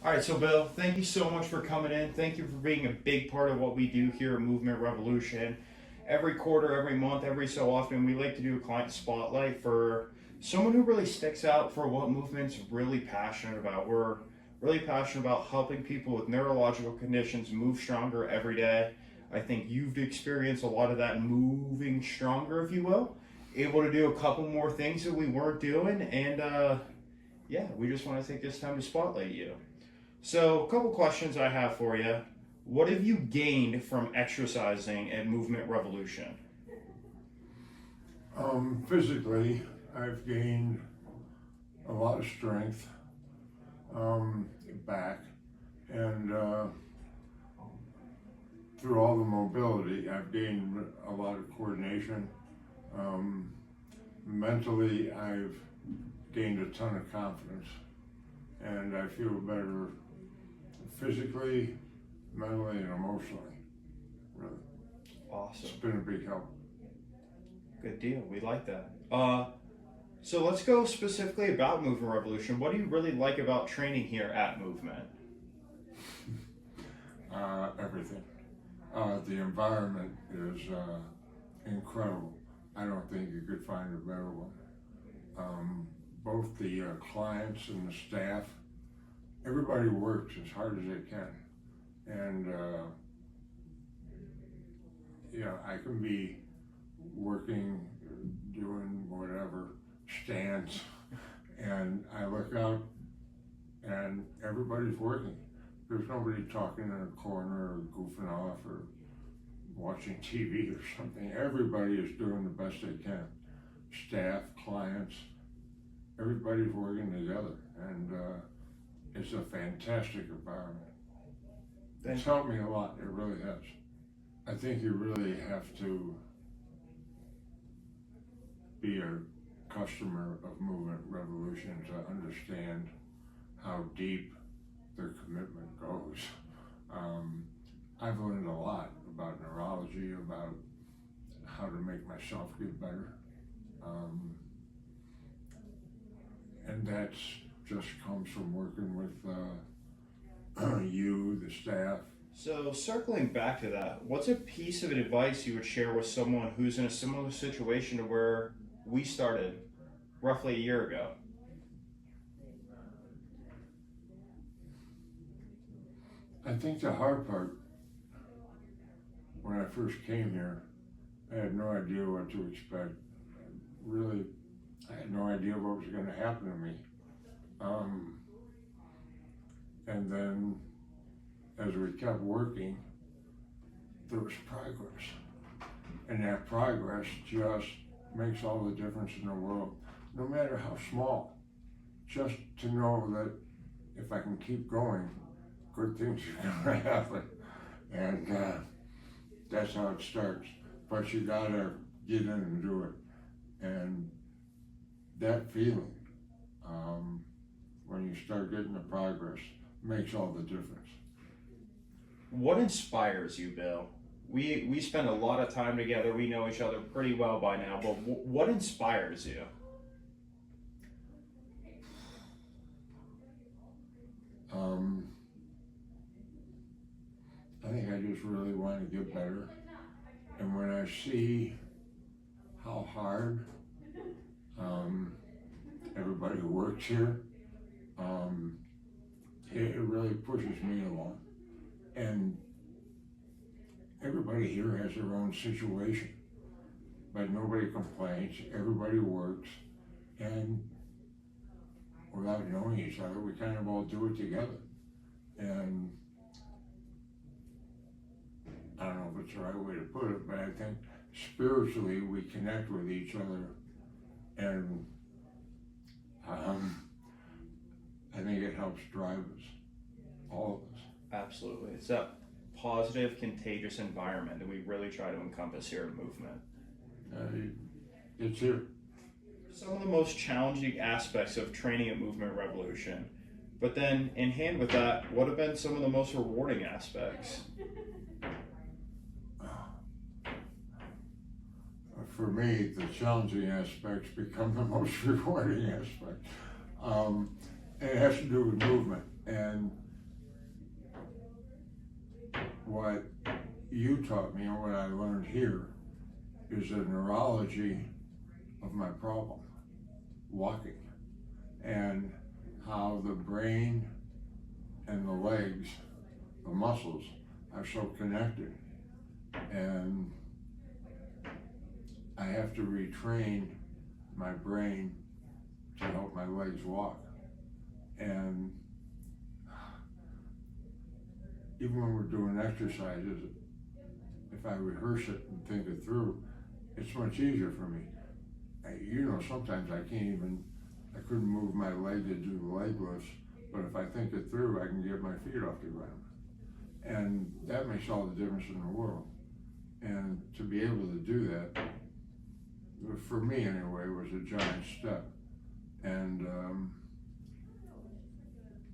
All right, so Bill, thank you so much for coming in. Thank you for being a big part of what we do here at Movement Revolution. Every quarter, every month, every so often, we like to do a client spotlight for someone who really sticks out for what Movement's really passionate about. We're really passionate about helping people with neurological conditions move stronger every day. I think you've experienced a lot of that moving stronger, if you will. Able to do a couple more things that we weren't doing, and yeah, we just want to take this time to spotlight you. So, a couple questions I have for you. What have you gained from exercising at Movement Revolution? Physically, I've gained a lot of strength, back, and through all the mobility, I've gained a lot of coordination. Um, Mentally, I've gained a ton of confidence, and I feel better physically, mentally, and emotionally. Really, it's Awesome. been a big help. Good deal. We like that. So let's go specifically about Movement Revolution. What do you really like about training here at Movement? Everything. The environment is incredible. I don't think you could find a better one. Both the clients and the staff, everybody works as hard as they can. And, I can be working, doing whatever, stands, and I look out and everybody's working. There's nobody talking in a corner or goofing off or watching TV or something. Everybody is doing the best they can. Staff, clients, everybody's working together, and it's a fantastic environment. It's helped me a lot, it really has. I think you really have to be a customer of Movement Revolution to understand how deep their commitment goes. I've learned a lot about neurology, about how to make myself get better. And that's just comes from working with you, the staff. So, circling back to that, what's a piece of advice you would share with someone who's in a similar situation to where we started roughly a year ago? I think the hard part, when I first came here, I had no idea what to expect. Really, I had no idea what was going to happen to me. And then, as we kept working, there was progress. And that progress just makes all the difference in the world, no matter how small. Just to know that if I can keep going, good things are going to happen. And that's how it starts. But you gotta get in and do it. And that feeling, when you start getting the progress, makes all the difference. What inspires you, Bill? We spend a lot of time together. We know each other pretty well by now, but what inspires you? I think I just really want to get better. And when I see how hard everybody who works here, it really pushes me along. And everybody here has their own situation, but nobody complains, everybody works, and without knowing each other, we kind of all do it together. And I don't know if it's the right way to put it, but I think spiritually we connect with each other, and I think it helps drive us, all of us. Absolutely. It's that positive, contagious environment that we really try to encompass here at Movement. It's here. Some of the most challenging aspects of training at Movement Revolution. But then, in hand with that, what have been some of the most rewarding aspects? For me, the challenging aspects become the most rewarding aspects. It has to do with movement, and what you taught me and what I learned here is the neurology of my problem, walking, and how the brain and the legs, the muscles, are so connected. And I have to retrain my brain to help my legs walk. And even when we're doing exercises, if I rehearse it and think it through, it's much easier for me. Sometimes I couldn't move my leg to do the leg lifts, but if I think it through, I can get my feet off the ground. And that makes all the difference in the world. And to be able to do that, for me anyway, was a giant step. And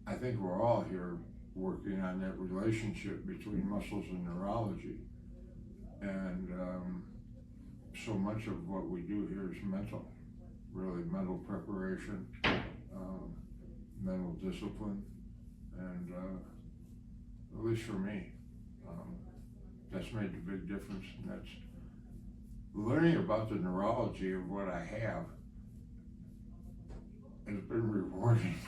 I think we're all here working on that relationship between muscles and neurology. And so much of what we do here is mental, really mental preparation, mental discipline, and at least for me, that's made a big difference. And that's learning about the neurology of what I have has been rewarding,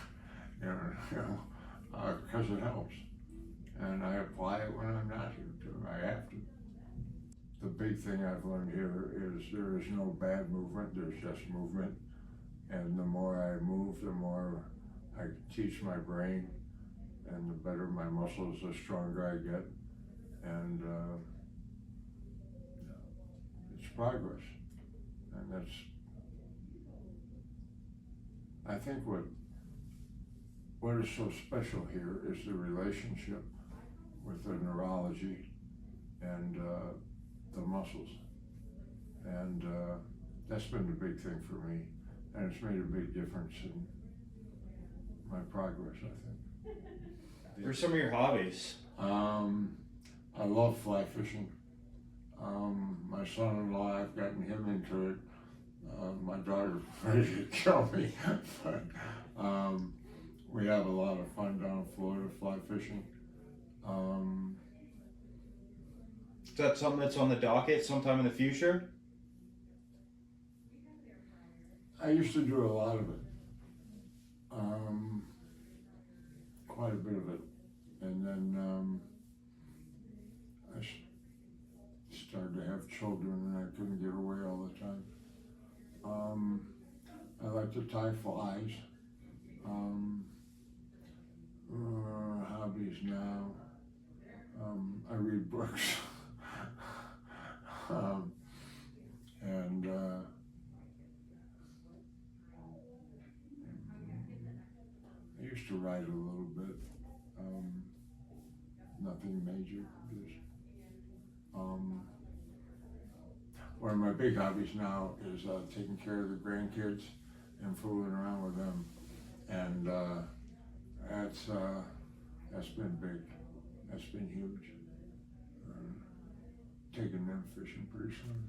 because it helps. And I apply it when I'm not here too. I have to. The big thing I've learned here is there is no bad movement, there's just movement. And the more I move, the more I teach my brain, and the better my muscles, the stronger I get. And it's progress. And that's, I think what is so special here is the relationship with the neurology and the muscles. And that's been the big thing for me. And it's made a big difference in my progress, I think. What are some of your hobbies? I love fly fishing. My son-in-law, I've gotten him into it. My daughter's ready to kill me. But we have a lot of fun down in Florida fly fishing. Is that something that's on the docket sometime in the future? I used to do a lot of it. Quite a bit of it. And then I started to have children and I couldn't get away all the time. I like to tie flies. Hobbies now. I read books. And I used to write a little bit. Nothing major. Just, one of my big hobbies now is taking care of the grandkids and fooling around with them, and that's been big. That's been huge. Taking them fishing pretty soon.